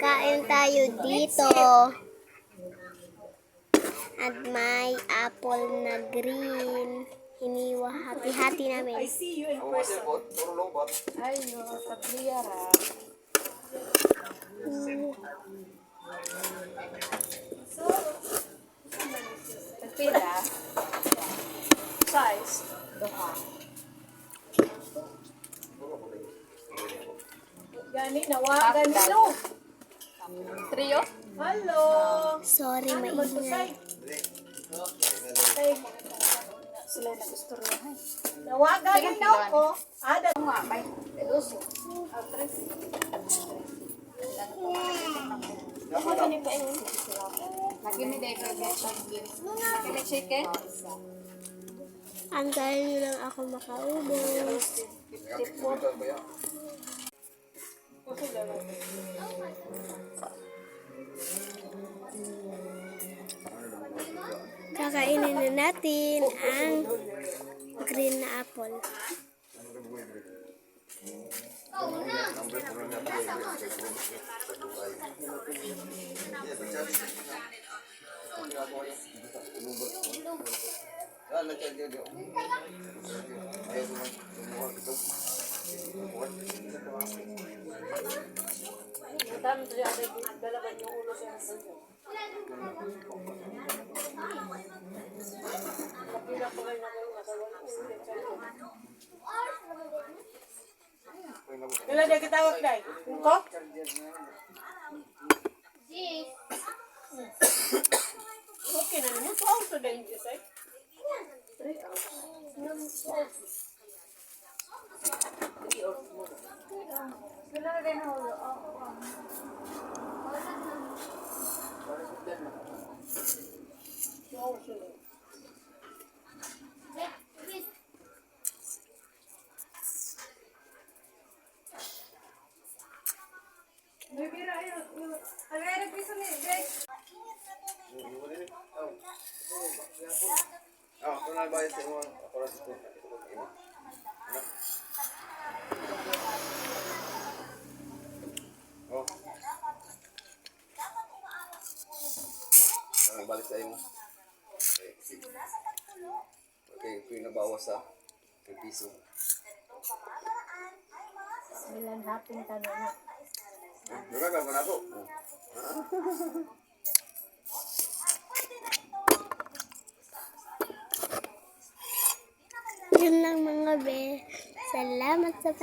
Kain tayo dito. At may apple na green. Hiniwa, hati-hati namin. I see you in person. Ay, no, tatliyara. So, nagpila. Size. Duha. Gani, nawagan nilo. Trio? Hello. Sorry, maingay. Sila na gusto rin. Nawagan nilo ko. Ada nga, may eluso. Tres. Lagi ni David Lagi chicken. Antayin nyo lang ako makaubos. Kakainin na natin ang green na apple. Wala dia ketawag dai. Ko? Okay na niyo to auto dai say. 3 hours. Wala na din ako. Balik sa imo. Okay, ito yung nabawas sa piso. Bilan hapon tanong na. Diba ka na ako? Yun lang mga be. Salamat sa